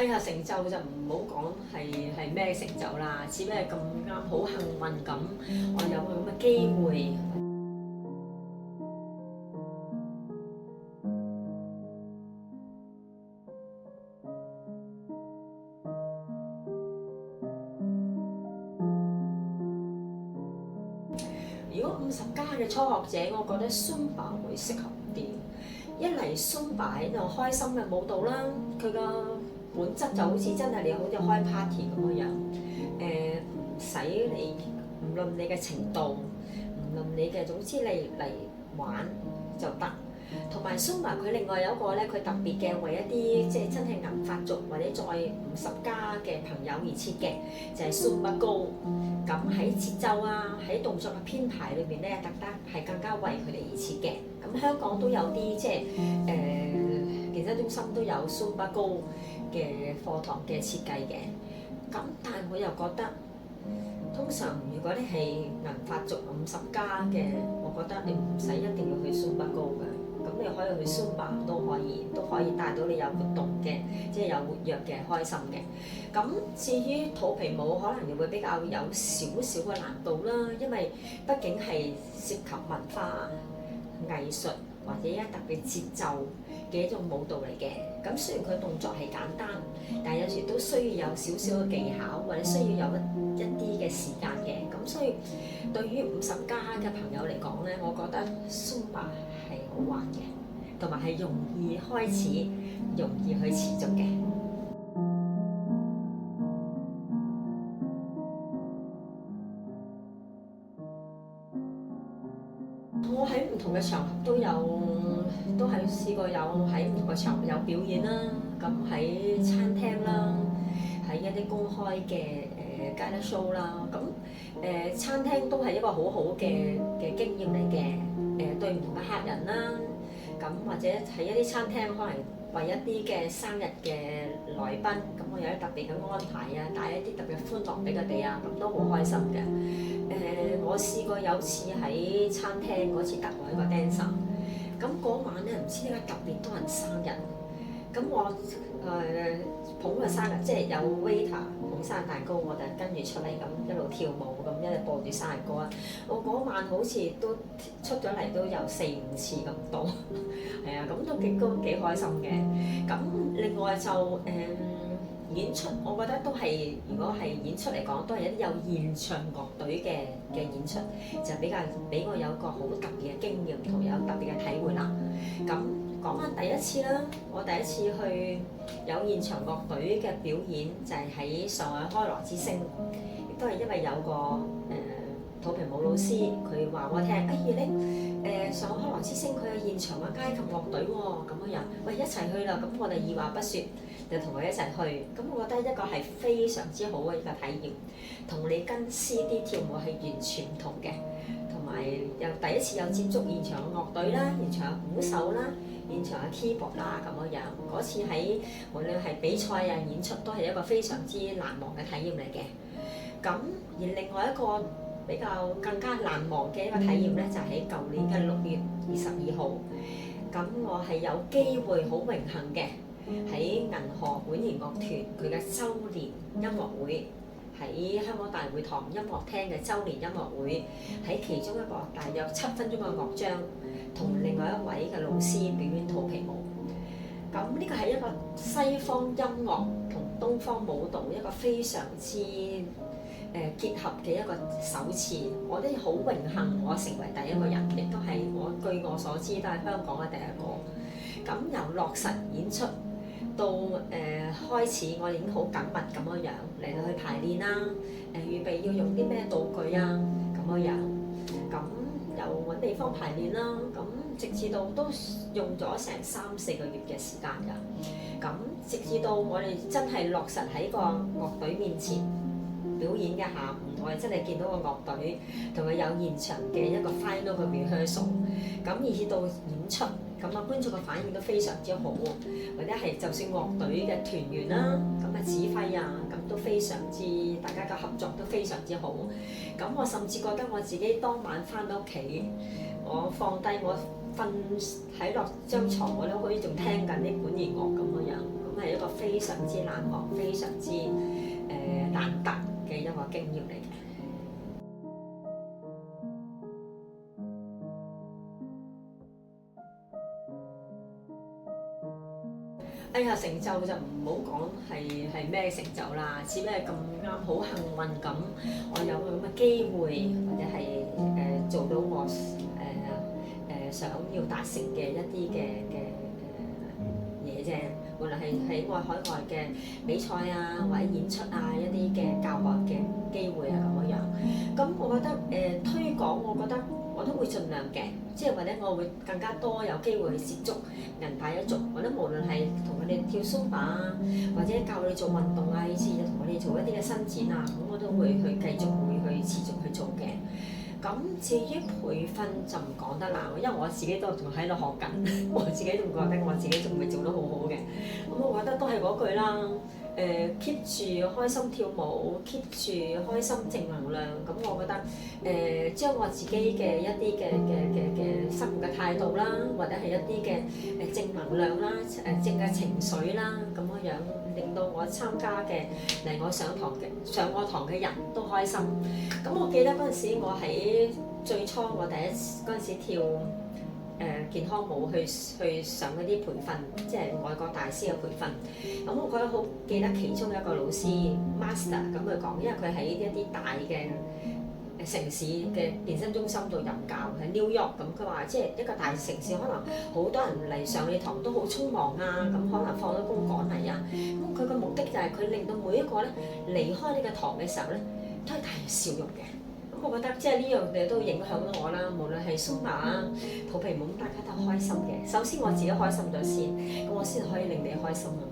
哎呀，成就就唔好講係咩成就啦，只不過係咁啱好幸運咁，我有個咁嘅機會。如果50+嘅初學者，我覺得 Zumba 會適合啲。一嚟 Zumba 喺度開心嘅舞蹈啦，佢個本質就好似真係你好似開 party 咁樣，唔使你唔論你嘅程度，唔論你嘅，總之你嚟玩就得。同埋 Zumba 佢另外有一個咧，佢特別嘅為一啲即係真係銀髮族或者再50+嘅朋友而設嘅，就係 Zumba Go。咁喺節奏啊，喺動作嘅編排裏邊咧，特登係更加為佢哋而設嘅。咁香港都有啲即係健身中心都有 Zumba Go 嘅課堂嘅設計嘅。咁但係我又覺得，通常如果你係銀髮族50+嘅，我覺得你唔使一定要去 Zumba Go 嘅。咁你可以去 Zumba 都可以帶到你有活動嘅，即係有活躍嘅、開心嘅。咁至於肚皮舞，可能又會比較有少少嘅難度啦，因為畢竟係涉及文化、藝術或者一特別節奏嘅一種舞蹈嚟嘅。咁雖然佢動作係簡單，但係有時都需要有少少嘅技巧，或者需要有一啲嘅時間嘅。咁所以對於50+嘅朋友嚟講咧，我覺得 Zumba 係好玩嘅，同埋係容易開始、容易去持續嘅。我喺唔同嘅場合都係試過有喺唔同嘅場合有表演啦。咁喺餐廳啦，喺一啲公開嘅gala show 啦。咁餐廳都係一個好好嘅經驗嚟嘅。對唔同嘅客人啦，咁或者喺一啲餐廳可能為一啲嘅生日嘅來賓，咁我有啲特別嘅安排啊，帶一啲特別歡樂俾佢哋啊，咁都好開心嘅。我試過有次喺餐廳嗰次得我一個 dancer，咁嗰晚咧唔知點解特別多人生日，咁我捧個生日，即係有 waiter 捧生日蛋糕，我就跟住出嚟咁一路跳舞，咁一路播住生日歌啊！我嗰晚好似都出咗嚟都有4-5次咁多，係啊，咁都幾開心嘅。咁另外就演出，我覺得都係如果係演出嚟講，都係一啲有現場樂隊嘅演出，就比較俾我有一個好特別嘅經驗同有特別嘅體會啦。咁講翻第一次啦，我第一次去有現場樂隊嘅表演，就係喺上海開羅之星，亦都係因為有個肚皮舞老師，佢話我聽，咧上海開羅之星佢有現場嘅街琴樂隊喎，咁樣，喂一齊去啦，咁我哋二話不説就同佢一齊去，咁我覺得一個係非常之好嘅一個體驗，同你跟 CD 跳舞係完全唔同嘅，同埋又第一次有接觸現場嘅樂隊啦，現場嘅鼓手啦，現場嘅 keyboard 啦咁樣，嗰次喺無論係比賽啊演出都係一個非常之難忘嘅體驗嚟嘅。咁而另外一個比較更加難忘嘅一個體驗咧，就喺舊年嘅6月22號，咁我係有機會好榮幸嘅。喺銀河管弦樂團佢嘅週年音樂會，喺香港大會堂音樂廳嘅週年音樂會，喺其中一個大約7分鐘嘅樂章，同另外一位嘅老師表演肚皮舞。咁呢個係一個西方音樂同東方舞蹈一個非常之結合嘅一個首次，我都好榮幸我成為第一個人，亦都係據我所知都係香港嘅第一個。咁由落實演出到開始，我已經好緊密咁樣嚟到去排練啦，預備要用啲咩道具啊咁樣，咁又揾地方排練啦，咁直至到都用咗成3-4個月嘅時間㗎，咁直至到我哋真係落實喺個樂隊面前表演嘅下午，我哋真係見到個樂隊同佢有現場嘅一個 final 嘅 rehearsal， 咁以至到演出。咁啊，觀眾嘅反應都非常之好，或者係就算樂隊嘅團員啦，咁啊指揮啊，咁都非常之，大家嘅合作都非常之好。咁我甚至覺得我自己當晚翻到屋企，我放低我瞓喺落張床，我都可以仲聽緊啲管弦樂咁樣。咁係一個非常之難忘、非常之難得嘅一個經驗嚟嘅。哎呀，成就就唔好講係咩成就啦，只不過咁啱好幸運咁，我有咁嘅機會，或者係做到我想要達成嘅一啲嘅嘢啫。無論係喺海外嘅比賽啊，或者演出啊，一啲嘅教學嘅機會啊咁樣樣。咁我覺得推廣，我覺得我都會盡量嘅，即係或者我會更加多有機會去接觸銀髮一族，或者無論係同佢哋跳 Zumba 啊，或者教佢哋做運動啊，以至同佢哋做一啲嘅伸展啊，咁我都會去繼續會去持續去做嘅。咁至於培訓就唔講得啦，因為我自己都仲喺度學緊，我自己仲覺得我自己仲未做得好好嘅。咁我覺得都係嗰句啦，keep 住開心跳舞，keep 住開心正能量。咁我覺得將我自己嘅一啲嘅生活嘅態度啦，或者係一啲嘅正能量啦，正嘅情緒啦，咁樣令到我參加嘅嚟我上我堂嘅人都開心。咁我記得嗰陣時，我喺最初我第一次嗰陣時跳健康舞去上嗰啲培訓，即係外國大師嘅培訓。咁我覺得好記得其中一個老師 master 咁佢講，因為佢喺一啲大嘅城市嘅健身中心度任教，喺 New York。咁佢話即係一個大城市，可能好多人嚟上你堂都好匆忙啊，咁可能放咗工趕嚟啊。咁佢個目的就係佢令到每一個咧離開呢個堂嘅時候咧，都係帶住笑容嘅。咁我覺得即係呢樣嘢都影響到我啦。無論係 Zumba 啊、肚皮舞，大家都開心嘅。首先我自己開心咗先，咁我先可以令你開心啊。